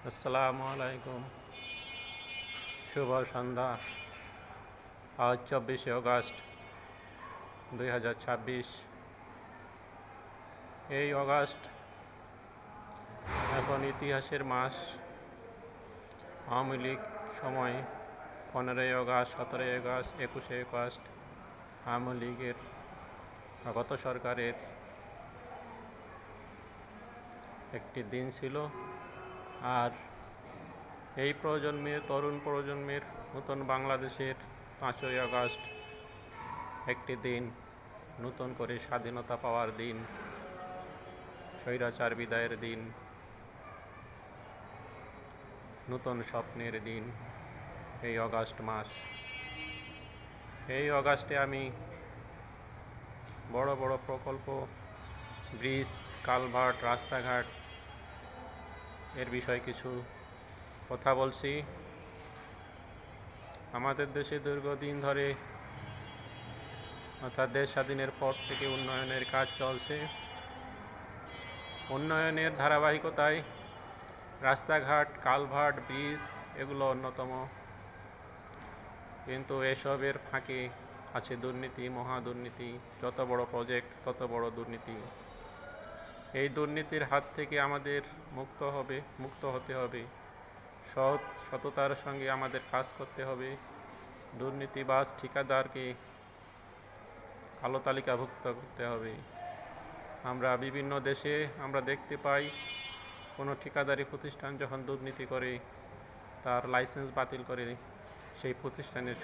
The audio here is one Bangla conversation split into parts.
আসসালামু আলাইকুম। শুভ সন্ধ্যা। আজ 24শে আগস্ট 2026। এই অগাস্ট এখন ইতিহাসের মাস। আওয়ামী লীগ সময় 15ই আগস্ট, 17ই আগস্ট, 21শে আগস্ট আওয়ামী লীগের গত সরকারের একটি দিন ছিল। আর এই প্রজন্মের, তরুণ প্রজন্মের নতুন বাংলাদেশের 5ই আগস্ট একটি দিন, নতুন করে স্বাধীনতা পাওয়ার দিন, স্বৈরাচার বিদায়ের দিন, নতুন স্বপ্নের দিন। এই অগাস্ট মাস, এই অগাস্টে আমি বড় বড় প্রকল্প, ব্রিজ, কালভার্ট, রাস্তাঘাট এর বিষয়ে কিছু কথা বলছি। আমাদের দেশে দীর্ঘদিন ধরে, অর্থাৎ দেশ স্বাধীনের পর থেকে উন্নয়নের কাজ চলছে। উন্নয়নের ধারাবাহিকতায় রাস্তাঘাট, কালভার্ট, ব্রিজ এগুলো অন্যতম। কিন্তু এসবের ফাঁকে আছে দুর্নীতি, মহা দুর্নীতি। যত বড় প্রজেক্ট তত বড় দুর্নীতি। এই দুর্নীতির হাত থেকে আমাদের মুক্ত হতে হবে। সততার সঙ্গে আমাদের কাজ করতে হবে। দুর্নীতিবাজ ঠিকাদারকে কালো তালিকাভুক্ত করতে হবে। আমরা বিভিন্ন দেশে দেখতে পাই, কোনো ঠিকাদারি প্রতিষ্ঠান যখন দুর্নীতি করে তার লাইসেন্স বাতিল করে সেই প্রতিষ্ঠানের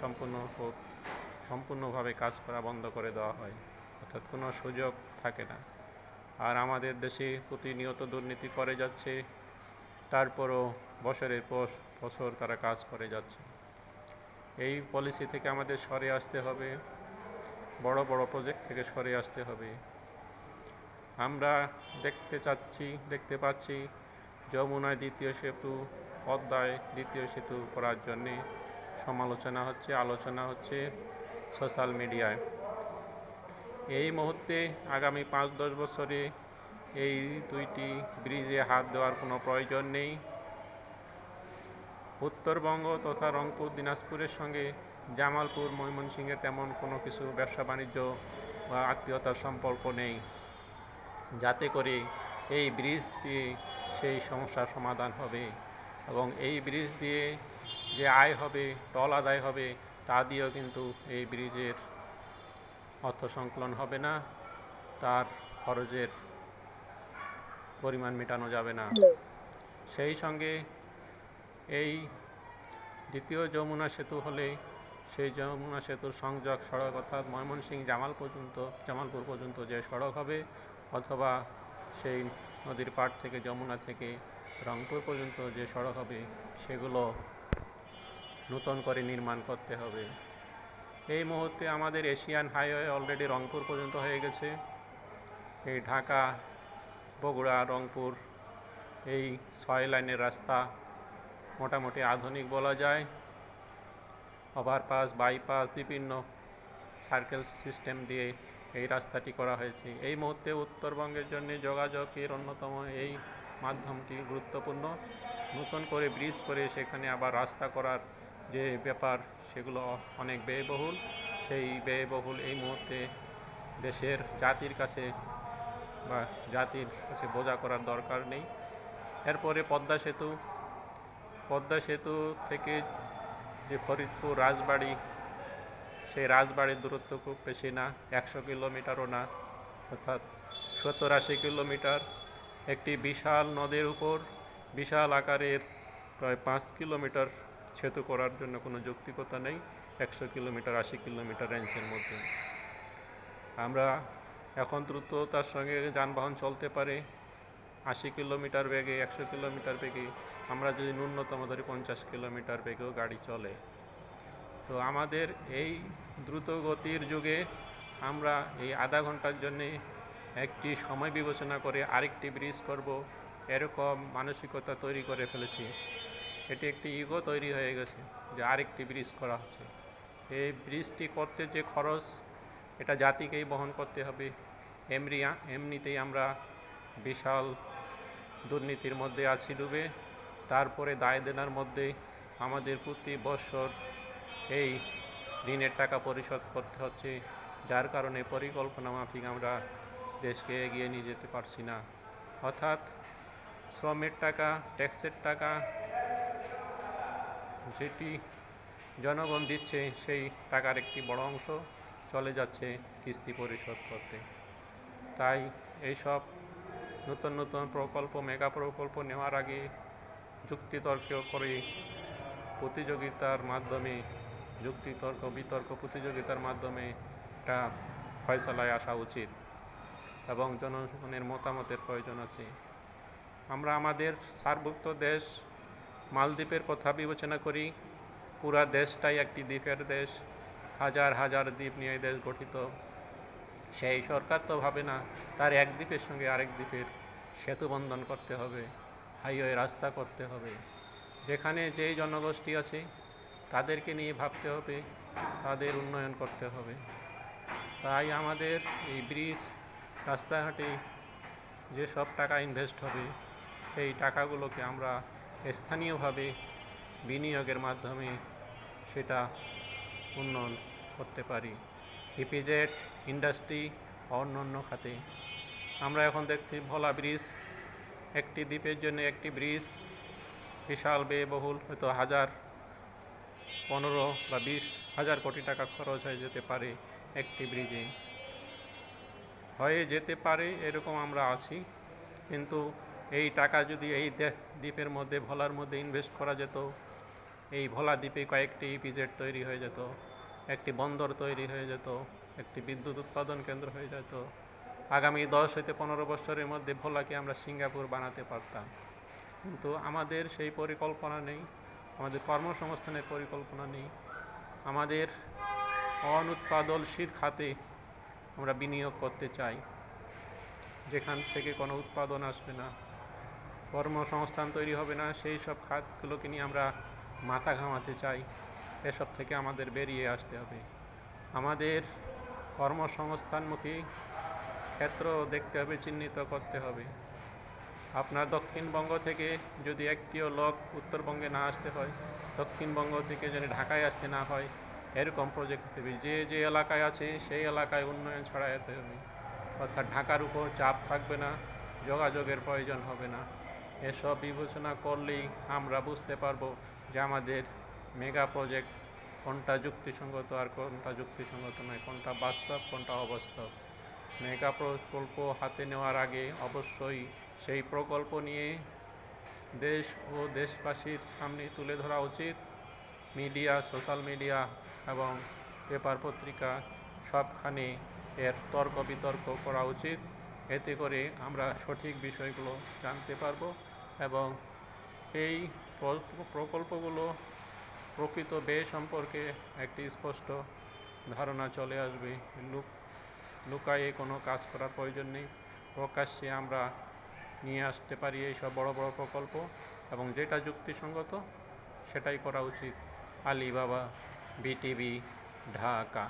সম্পূর্ণভাবে কাজ করা বন্ধ করে দেওয়া হয়, অর্থাৎ কোনো সুযোগ থাকে না। আর আমাদের দেশে প্রতিনিয়ত দুর্নীতি করে যাচ্ছে, তারপরও বছরের পর বছর তারা কাজ করে যাচ্ছে। এই পলিসি থেকে আমাদের সরে আসতে হবে, বড় বড় প্রজেক্ট থেকে সরে আসতে হবে। আমরা দেখতে পাচ্ছি যমুনায় দ্বিতীয় সেতু, পদ্মায় দ্বিতীয় সেতু করার জন্যে আলোচনা হচ্ছে সোশ্যাল মিডিয়ায়। এই মুহূর্তে আগামী 5-10 বছরে এই দুইটি ব্রিজে হাত দেওয়ার কোনো প্রয়োজন নেই। উত্তরবঙ্গ তথা রংপুর, দিনাজপুরের সঙ্গে জামালপুর, ময়মনসিংহের তেমন কোনো কিছু ব্যবসা বাণিজ্য বা আত্মীয়তার সম্পর্ক নেই, যাতে করে এই ব্রিজ দিয়ে সেই সমস্যার সমাধান হবে। এবং এই ব্রিজ দিয়ে যে আয় হবে, টল আদায় হবে, তা দিয়েও কিন্তু এই ব্রিজের অর্থ সংকলন হবে না, তার খরচের পরিমাণ মেটানো যাবে না। সেই সঙ্গে এই দ্বিতীয় যমুনা সেতু হলে সেই যমুনা সেতুর সংযোগ সড়ক, অর্থাৎ ময়মনসিংহ জামালপুর পর্যন্ত যে সড়ক হবে, অথবা সেই নদীর পাড় থেকে, যমুনা থেকে রংপুর পর্যন্ত যে সড়ক হবে, সেগুলো নতুন করে নির্মাণ করতে হবে। এই মুহূর্তে আমাদের এশিয়ান হাইওয়ে অলরেডি রংপুর পর্যন্ত হয়ে গেছে। এই ঢাকা, বগুড়া, রংপুর এই 6 লাইনের রাস্তা মোটামুটি আধুনিক বলা যায়। ওভারপাস, বাইপাস, বিভিন্ন সার্কেল সিস্টেম দিয়ে এই রাস্তাটি করা হয়েছে। এই মুহূর্তে উত্তরবঙ্গের জন্য যোগাযোগের অন্যতম এই মাধ্যমটি গুরুত্বপূর্ণ। নতুন করে ব্রিজ করে সেখানে আবার রাস্তা করার যে ব্যাপার, সেগুলো অনেক ব্যয়বহুল। সেই ব্যয়বহুল এই মুহূর্তে দেশের জাতির কাছে বোঝা করার দরকার নেই। এরপরে পদ্মা সেতু থেকে যে ফরিদপুর রাজবাড়ী, সেই রাজবাড়ির দূরত্ব খুব বেশি না, 100 কিলোমিটারও না, অর্থাৎ 70-80 কিলোমিটার। একটি বিশাল নদের উপর বিশাল আকারের প্রায় 5 কিলোমিটার সেতু করার জন্য কোনো যৌক্তিকতা নেই 100 কিলোমিটার 80 কিলোমিটার রেঞ্জের মধ্যে। আমরা এখন দ্রুততার সঙ্গে যানবাহন চলতে পারে 80 কিলোমিটার বেগে, 100 কিলোমিটার বেগে। আমরা যদি ন্যূনতম ধরি 50 কিলোমিটার বেগেও গাড়ি চলে। তো আমাদের এই দ্রুত গতির যুগে আমরা এই আধা ঘন্টার জন্যে একটি সময় বিবেচনা করে আরেকটি ব্রিজ করব, এরকম মানসিকতা তৈরি করে ফেলেছি। এটি একটি ইগো তৈরি হয়ে গেছে যে আরেকটি ব্রিজ করা হচ্ছে। এই ব্রিজটি করতে যে খরচ, এটা জাতিকেই বহন করতে হবে। এমনিতেই আমরা বিশাল দুর্নীতির মধ্যে আছি ডুবে। তারপরে দায় দেনার মধ্যে আমাদের প্রতি বছর এই ঋণের টাকা পরিশোধ করতে হচ্ছে, যার কারণে পরিকল্পনা মাফিক আমরা দেশকে এগিয়ে নিয়ে যেতে পারছি না। অর্থাৎ শ্রমের টাকা, ট্যাক্সের টাকা যেটি জনগণ দিচ্ছে, সেই টাকার একটি বড় অংশ চলে যাচ্ছে কিস্তি পরিশোধ করতে। তাই এইসব নতুন নতুন প্রকল্প, মেগা প্রকল্প নেওয়ার আগে যুক্তিতর্ক করে প্রতিযোগিতার মাধ্যমে, বিতর্ক প্রতিযোগিতার মাধ্যমে একটা ফয়সালায় আসা উচিত এবং জনগণের মতামতের প্রয়োজন আছে। আমরা আমাদের সার্কভুক্ত দেশ মালদ্বীপের কথা বিবেচনা করি। পুরা দেশটাই একটি দ্বীপের দেশ, হাজার হাজার দ্বীপ নিয়ে দেশ গঠিত। সেই সরকার তো ভাবে না তার এক দ্বীপের সঙ্গে আরেক দ্বীপের সেতু বন্ধন করতে হবে, হাইওয়ে রাস্তা করতে হবে। যেখানে যেই জনগোষ্ঠী আছে তাদেরকে নিয়ে ভাবতে হবে, তাদের উন্নয়ন করতে হবে। তাই আমাদের এই ব্রিজ, রাস্তাঘাটে যেসব টাকা ইনভেস্ট হবে, সেই টাকাগুলোকে আমরা স্থানীয়ভাবে বিনিয়োগের মাধ্যমে সেটা উন্নয়ন করতে পারি। ইপিজেড, ইন্ডাস্ট্রি, অন্যান্য খাতে আমরা এখন দেখছি ভোলা ব্রিজ, একটি দ্বীপের জন্য একটি ব্রিজ বিশাল ব্যয়বহুল, হয়তো 15 বা 20 হাজার কোটি টাকা খরচ হয়ে যেতে পারে একটি ব্রিজে, হয়ে যেতে পারে এরকম আমরা আছি। কিন্তু এই টাকা যদি এই দ্বীপের মধ্যে, ভোলার মধ্যে ইনভেস্ট করা যেত, এই ভোলা দ্বীপে কয়েকটি ইপিজেড তৈরি হয়ে যেত, একটি বন্দর তৈরি হয়ে যেত, একটি বিদ্যুৎ উৎপাদন কেন্দ্র হয়ে যেত, আগামী 10 হতে 15 বছরের মধ্যে ভোলাকে আমরা সিঙ্গাপুর বানাতে পারতাম। কিন্তু আমাদের সেই পরিকল্পনা নেই, আমাদের কর্মসংস্থানের পরিকল্পনা নেই। আমাদের অনুৎপাদনশীল খাতে আমরা বিনিয়োগ করতে চাই, যেখান থেকে কোনো উৎপাদন আসবে না, কর্মসংস্থান তৈরি হবে না, সেই সব খাতগুলোকে নিয়ে আমরা মাথা ঘামাতে চাই। এসব থেকে আমাদের বেরিয়ে আসতে হবে। আমাদের কর্মসংস্থানমুখী ক্ষেত্র দেখতে হবে, চিহ্নিত করতে হবে। আপনার দক্ষিণবঙ্গ থেকে যদি একটিও লোক উত্তরবঙ্গে না আসতে হয়, দক্ষিণবঙ্গ থেকে যদি ঢাকায় আসতে না হয়, এরকম প্রজেক্ট হবে। যে যে এলাকায় আছে সেই এলাকায় উন্নয়ন ছড়াতে হবে। অর্থাৎ ঢাকার উপর চাপ থাকবে না, যোগাযোগের প্রয়োজন হবে না। এসব বিবেচনা করলেই আমরা বুঝতে পারবো যে আমাদের মেগা প্রজেক্ট কোনটা যুক্তিসঙ্গত আর কোনটা যুক্তিসঙ্গত নয়, কোনটা বাস্তব, কোনটা অবাস্তব। মেগা প্রকল্প হাতে নেওয়ার আগে অবশ্যই সেই প্রকল্প নিয়ে দেশ ও দেশবাসীর সামনে তুলে ধরা উচিত। মিডিয়া, সোশ্যাল মিডিয়া এবং পেপার পত্রিকা সবখানে এর তর্ক বিতর্ক করা উচিত। এতে করে আমরা সঠিক বিষয়গুলো জানতে পারব এবং এই প্রকল্পগুলো প্রকৃত ব্যয় সম্পর্কে একটি স্পষ্ট ধারণা চলে আসবে। লুকায়ে কোনো কাজ করার প্রয়োজন নেই, প্রকাশ্যে আমরা নিয়ে আসতে পারি এইসব বড় বড় প্রকল্প, এবং যেটা যুক্তিসঙ্গত সেটাই করা উচিত। আলী বাবা, বিটিভি, ঢাকা।